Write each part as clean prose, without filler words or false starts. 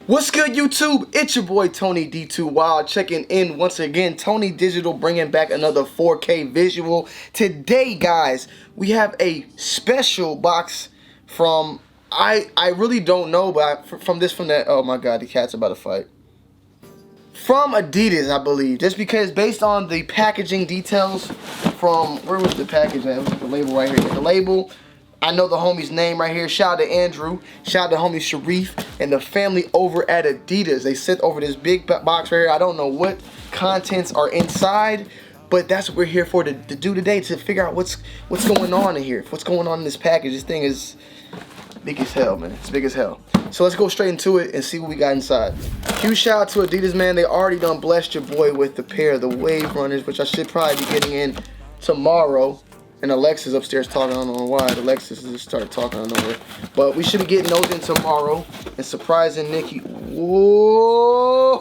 What's good, YouTube? It's your boy Tony D2 Wild checking in once again. Tony Digital bringing back another 4K visual. Today, guys, we have a special box from I really don't know, but from that. Oh my God, the cat's about to fight. From Adidas, I believe, just because based on the packaging details from where was the package at? It was the label right here. The label. I know the homie's name right here. Shout out to Andrew. Shout out to homie Sharif and the family over at Adidas. They sent over this big box right here. I don't know what contents are inside, but that's what we're here for to do today, to figure out what's going on in here. What's going on in this package. This thing is big as hell, man. It's big as hell. So let's go straight into it and see what we got inside. Huge shout out to Adidas, man. They already done blessed your boy with the pair of the Wave Runners, which I should probably be getting in tomorrow. And Alexis upstairs talking, I don't know why. Alexis just started talking, I don't know where. But we should be getting those in tomorrow and surprising Nikki. Whoa!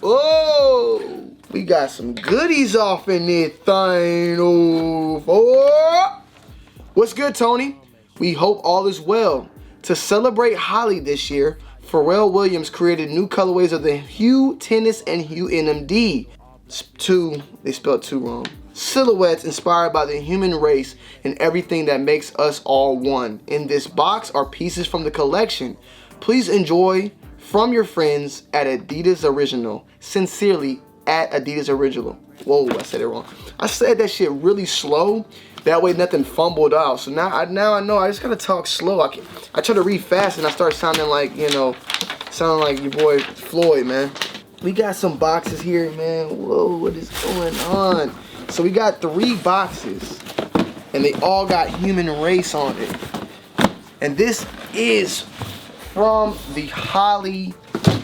Whoa! We got some goodies off in this thing. Oh. What's good, Tony? We hope all is well. To celebrate Holly this year, Pharrell Williams created new colorways of the Hue Tennis and Hue NMD. They spelled two wrong. Silhouettes inspired by the human race and everything that makes us all one. In this box are pieces from the collection. Please enjoy from your friends at Adidas Original. Sincerely, at Adidas Original. Whoa, I said it wrong. I said that shit really slow. That way nothing fumbled out. So now I know I just gotta talk slow. I try to read fast and I start sounding like, sounding like your boy Floyd, man. We got some boxes here, man. Whoa, what is going on? So we got 3 boxes, and they all got human race on it. And this is from the Holly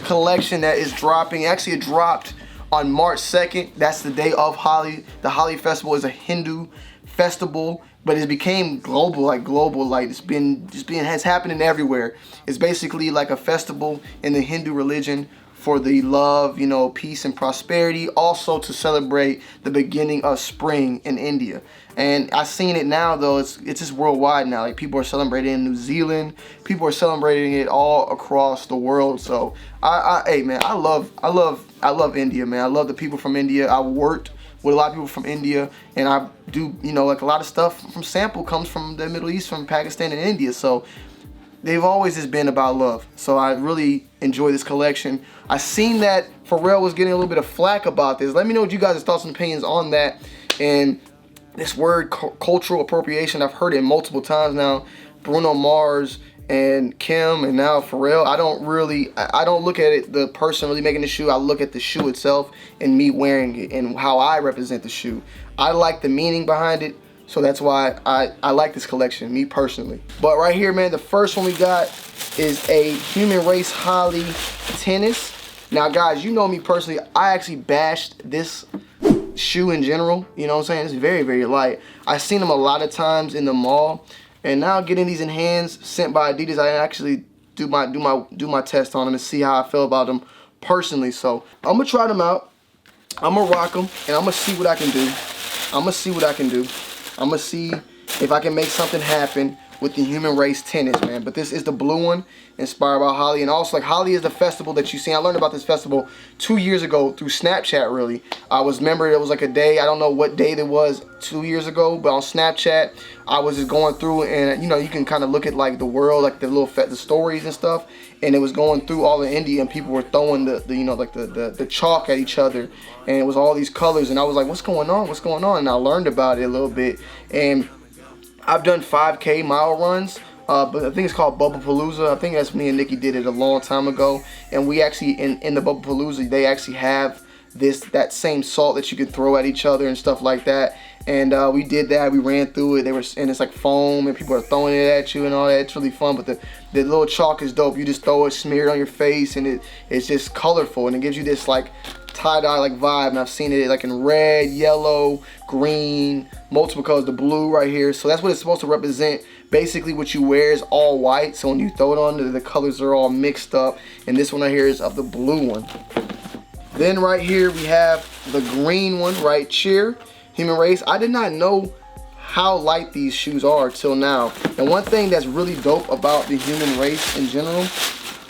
collection that is dropping. Actually, it dropped on March 2nd. That's the day of Holly. The Holly Festival is a Hindu festival, but it became global. It's happening everywhere. It's basically like a festival in the Hindu religion for the love, peace and prosperity, also to celebrate the beginning of spring in India. And I've seen it now, though, it's just worldwide now. Like, people are celebrating in New Zealand, people are celebrating it all across the world. So hey man, I love India, man. I love the people from India. I worked with a lot of people from India, and I do, like, a lot of stuff from sample comes from the Middle East, from Pakistan and India. So they've always just been about love. So I really enjoy this collection. I seen that Pharrell was getting a little bit of flack about this. Let me know what you guys' thoughts and opinions on that. And this word cultural appropriation, I've heard it multiple times now. Bruno Mars and Kim and now Pharrell. I don't look at it, the person really making the shoe. I look at the shoe itself and me wearing it and how I represent the shoe. I like the meaning behind it. So that's why I like this collection, me personally. But right here, man, the first one we got is a Human Race Holly Tennis. Now, guys, you know me personally. I actually bashed this shoe in general. You know what I'm saying? It's very, very light. I've seen them a lot of times in the mall. And now getting these in hands sent by Adidas, I actually do my test on them and see how I feel about them personally. So I'm going to try them out. I'm going to rock them, and I'm going to see what I can do. I'm going to see if I can make something happen with the Human Race Tennis, man. But this is the blue one, inspired by Holly. And also, like, Holly is the festival that you see. I learned about this festival 2 years ago through Snapchat, really. Remember, it was like a day. I don't know what day it was 2 years ago, but on Snapchat, I was just going through, and, you can kind of look at, like, the world, like, the stories and stuff. And it was going through all of India, and people were throwing the chalk at each other, and it was all these colors, and I was like, what's going on? And I learned about it a little bit, and I've done 5K mile runs, but I think it's called Bubba-Palooza. I think that's me and Nikki did it a long time ago, and we actually, in the Bubba-Palooza, they actually have that same salt that you could throw at each other and stuff like that. And we did that. We ran through it. And it's like foam, and people are throwing it at you and all that. It's really fun. But the little chalk is dope. You just throw it, smear it on your face, and it's just colorful, and it gives you this like tie-dye like vibe. And I've seen it like in red, yellow, green, multiple colors. The blue right here. So that's what it's supposed to represent. Basically, what you wear is all white. So when you throw it on, the colors are all mixed up. And this one right here is of the blue one. Then right here we have the green one right here, Human Race. I did not know how light these shoes are till now. And one thing that's really dope about the Human Race in general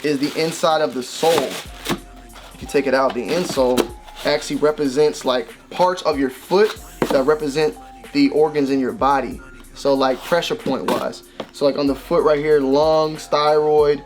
is the inside of the sole. If you take it out, the insole actually represents like parts of your foot that represent the organs in your body. So like pressure point wise. So like on the foot right here, lungs, thyroid,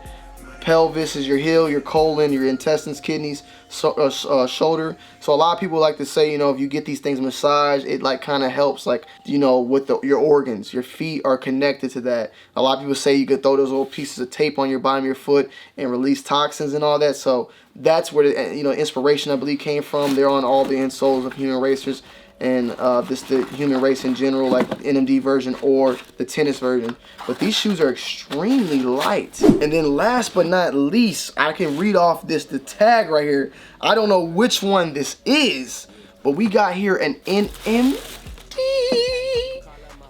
pelvis is your heel, your colon, your intestines, kidneys, shoulder. So a lot of people like to say, you know, if you get these things massaged, it like kind of helps, like, you know, with your organs. Your feet are connected to that. A lot of people say you could throw those little pieces of tape on your bottom of your foot and release toxins and all that. So that's where the, you know, inspiration I believe came from. They're on all the insoles of human racers. And this the human race in general, like NMD version or the tennis version. But these shoes are extremely light. And then last but not least, I can read off the tag right here. I don't know which one this is, but we got here an NMD.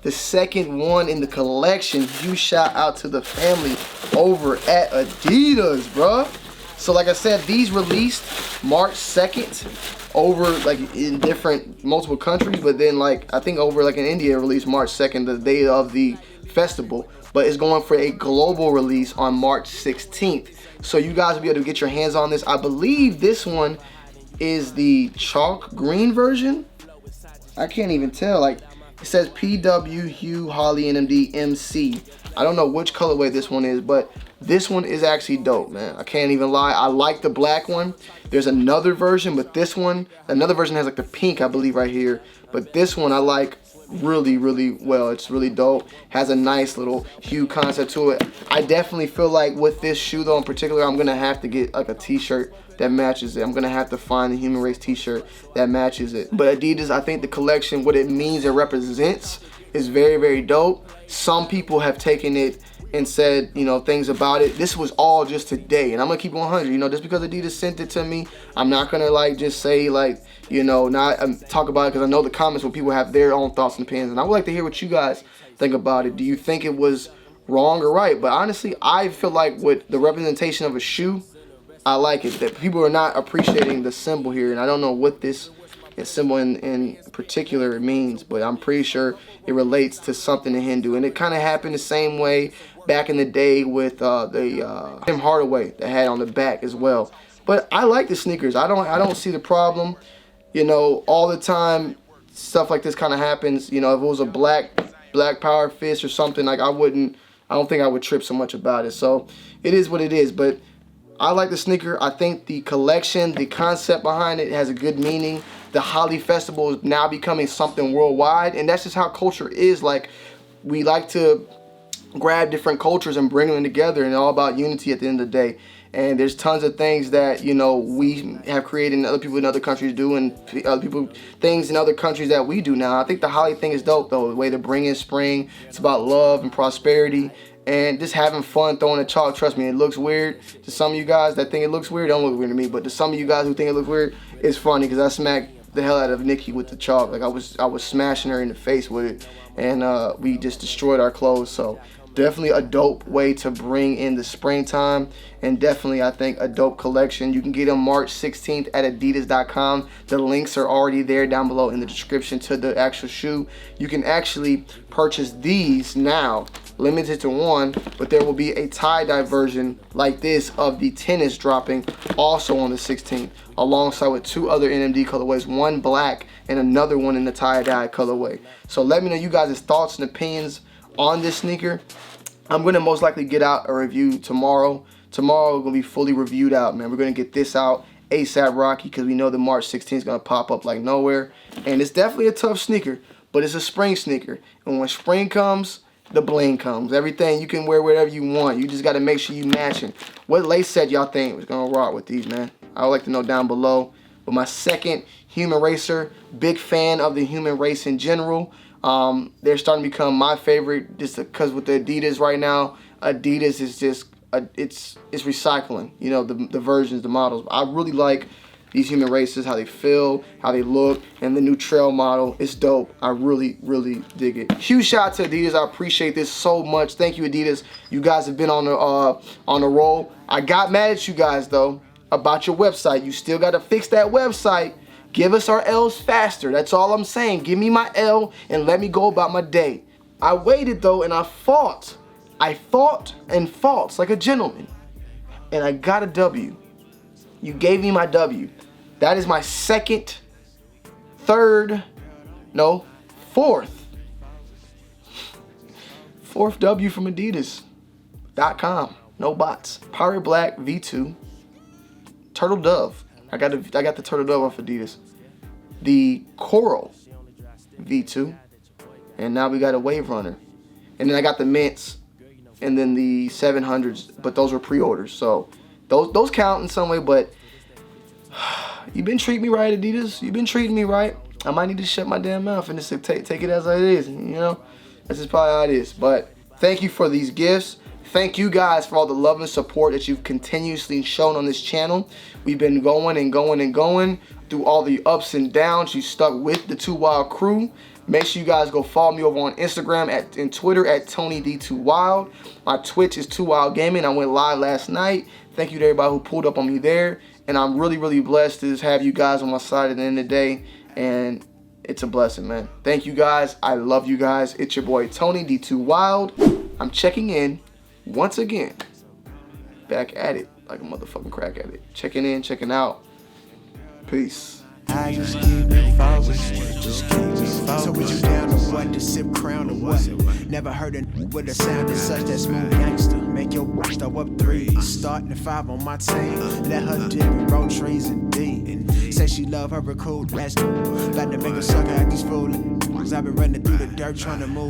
The second one in the collection. Huge shout out to the family over at Adidas, bruh. So like I said, these released March 2nd. Over like in different multiple countries, but then like I think over like in India released March 2nd, the day of the festival, but it's going for a global release on March 16th. So you guys will be able to get your hands on this. I believe this one is the chalk green version. I can't even tell. Like it says PW Hugh Holly NMD MC. I don't know which colorway this one is, but this one is actually dope, man. I can't even lie. I like the black one. There's another version, but this one, another version has like the pink, I believe, right here. But this one I like really, really well. It's really dope. Has a nice little hue concept to it. I definitely feel like with this shoe though in particular, I'm gonna have to get like a t-shirt that matches it. I'm gonna have to find the human race t-shirt that matches it. But Adidas, I think the collection, what it means it represents, is very, very dope. Some people have taken it and said, you know, things about it. This was all just today, and I'm gonna keep 100. You know, just because Adidas sent it to me, I'm not gonna like just say like, you know, not talk about it, because I know the comments where people have their own thoughts and opinions, and I would like to hear what you guys think about it. Do you think it was wrong or right? But honestly, I feel like with the representation of a shoe, I like it. That people are not appreciating the symbol here, and I don't know what this symbol in particular means, but I'm pretty sure it relates to something in Hindu. And it kind of happened the same way back in the day with the Tim Hardaway that had on the back as well. But I like the sneakers. I don't see the problem. You know, all the time stuff like this kind of happens. You know, if it was a black power fist or something, like I don't think I would trip so much about it. So it is what it is. But I like the sneaker. I think the collection, the concept behind it has a good meaning. The Holi Festival is now becoming something worldwide, and that's just how culture is. Like, we like to grab different cultures and bring them together, and all about unity at the end of the day. And there's tons of things that, you know, we have created and other people in other countries do, and other people things in other countries that we do now. I think the Holi thing is dope though, the way to bring in spring. It's about love and prosperity and just having fun throwing a chalk. Trust me, it looks weird to some of you guys that think it looks weird. It don't look weird to me, but to some of you guys who think it looks weird, it's funny because I smacked the hell out of Nikki with the chalk. Like I was smashing her in the face with it, and we just destroyed our clothes. So definitely a dope way to bring in the springtime, and definitely I think a dope collection. You can get them March 16th at adidas.com. The links are already there down below in the description to the actual shoe. You can actually purchase these now, limited to one, but there will be a tie-dye version like this of the tennis dropping also on the 16th, alongside with two other NMD colorways, one black and another one in the tie-dye colorway. So let me know you guys' thoughts and opinions on this sneaker. I'm gonna most likely get out a review tomorrow. Tomorrow we're gonna be fully reviewed out, man. We're gonna get this out ASAP Rocky, because we know the March 16th is gonna pop up like nowhere. And it's definitely a tough sneaker, but it's a spring sneaker. And when spring comes, the bling comes. Everything, you can wear whatever you want. You just gotta make sure you matching. What lace set y'all think was gonna rock with these, man? I would like to know down below. But my second human racer, big fan of the human race in general. They're starting to become my favorite just because with the Adidas right now, Adidas is just it's recycling, you know, the versions, the models. I really like these human races, how they feel, how they look, and the new trail model. It's dope. I really, really dig it. Huge shout out to Adidas. I appreciate this so much. Thank you, Adidas. You guys have been on the roll. I got mad at you guys though about your website. You still got to fix that website. Give us our L's faster. That's all I'm saying. Give me my L and let me go about my day. I waited though, and I fought. I fought and fought like a gentleman. and I got a W. You gave me my W. That is my fourth W from Adidas.com. No bots. Pirate Black V2. Turtle Dove. I got the Turtle Dove off Adidas. The Coral V2. And now we got a Wave Runner. And then I got the Mints. And then the 700s. But those were pre-orders. So those count in some way. But you've been treating me right, Adidas. You've been treating me right. I might need to shut my damn mouth and just take it as it is. You know, that's just probably how it is. But thank you for these gifts. Thank you guys for all the love and support that you've continuously shown on this channel. We've been going and going and going through all the ups and downs. You stuck with the 2 Wild crew. Make sure you guys go follow me over on Instagram and Twitter at TonyD2Wild. My Twitch is 2 Wild Gaming. I went live last night. Thank you to everybody who pulled up on me there. And I'm really, really blessed to just have you guys on my side at the end of the day. And it's a blessing, man. Thank you guys. I love you guys. It's your boy Tony D2Wild. I'm checking in once again. Back at it like a motherfucking crack addict. Checking in, checking out. Peace. I just keep it focused. So would you down to what? To sip crown or what? Never heard a with a sound as such that smooth gangster. Make your watch throw up 3. Starting at 5 on my team. Let her dip and roll trees and D. Say she love her record rest. About to make her sucker act these fools. I've been running through the dirt trying to move.